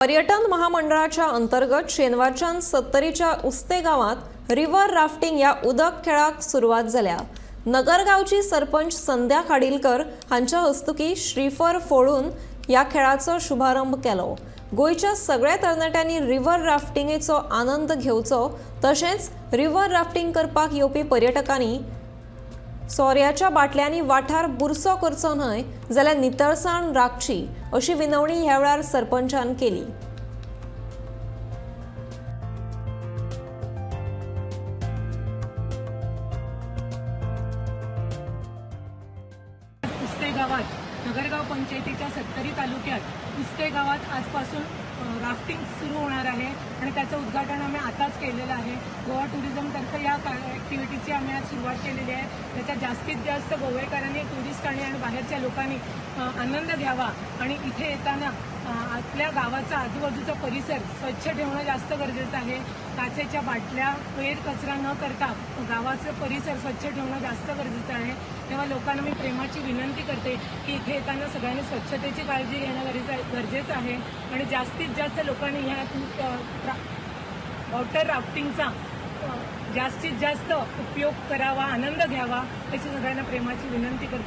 पर्यटन महामंडळाच्या अंतर्गत शेनवारच्यान 70च्या उस्ते गावात रिव्हर राफ्टिंग या उदक खेळाक सुरुवात जाल्या। नगरगावची सरपंच संध्या खाडीलकर हांच्या हस्तुकी श्रीफळ फोडून या खेळाचो शुभारंभ केलो। गोयच्या सगळ्या तरणाट्यांनी रिव्हर राफ्टिंगेचो आनंद घेवचो, तशेंच रिव्हर राफ्टिंग करपाक येवपी पर्यटकांनी सोऱ्याच्या बाटल्यांनी वाठार बुरसो करचो न्हय जाल्यार नितळसाण राखची अशी विनवणी ह्या वेळार सरपंचान केली। उस्ते गावात नगरगाव पंचायतीच्या 70 तालुक्यात उस्ते गावात आजपासून राफ्टिंग सुरू होणार आहे आणि त्याचं उद्घाटन आम्ही आताच केलेलं आहे। गोवा टुरिझमतर्फे या ॲक्टिव्हिटीची आम्ही आज सुरुवात केलेली आहे। त्याच्यात जास्तीत जास्त गोवेकरांनी, टुरिस्टांनी आणि बाहेरच्या लोकांनी आनंद घ्यावा आणि इथे येताना आपल्या गावाचा आजूबाजूचा परिसर स्वच्छ ठेवणं जास्त गरजेचं आहे। काचेच्या बाटल्या, पेट कचरा न करता गावाचं परिसर स्वच्छ ठेवणं जास्त गरजेचं आहे। तेव्हा लोकांना मी प्रेमाची विनंती करते की इथे येताना सगळ्यांनी स्वच्छतेची काळजी घेणं गरजेचं आहे आणि जास्तीत जास्त लोकांनी ह्या वॉटर राफ्टिंगचा जास्तीत जास्त उपयोग करावा, आनंद घ्यावा अशी सगळ्यांना प्रेमाची विनंती करते।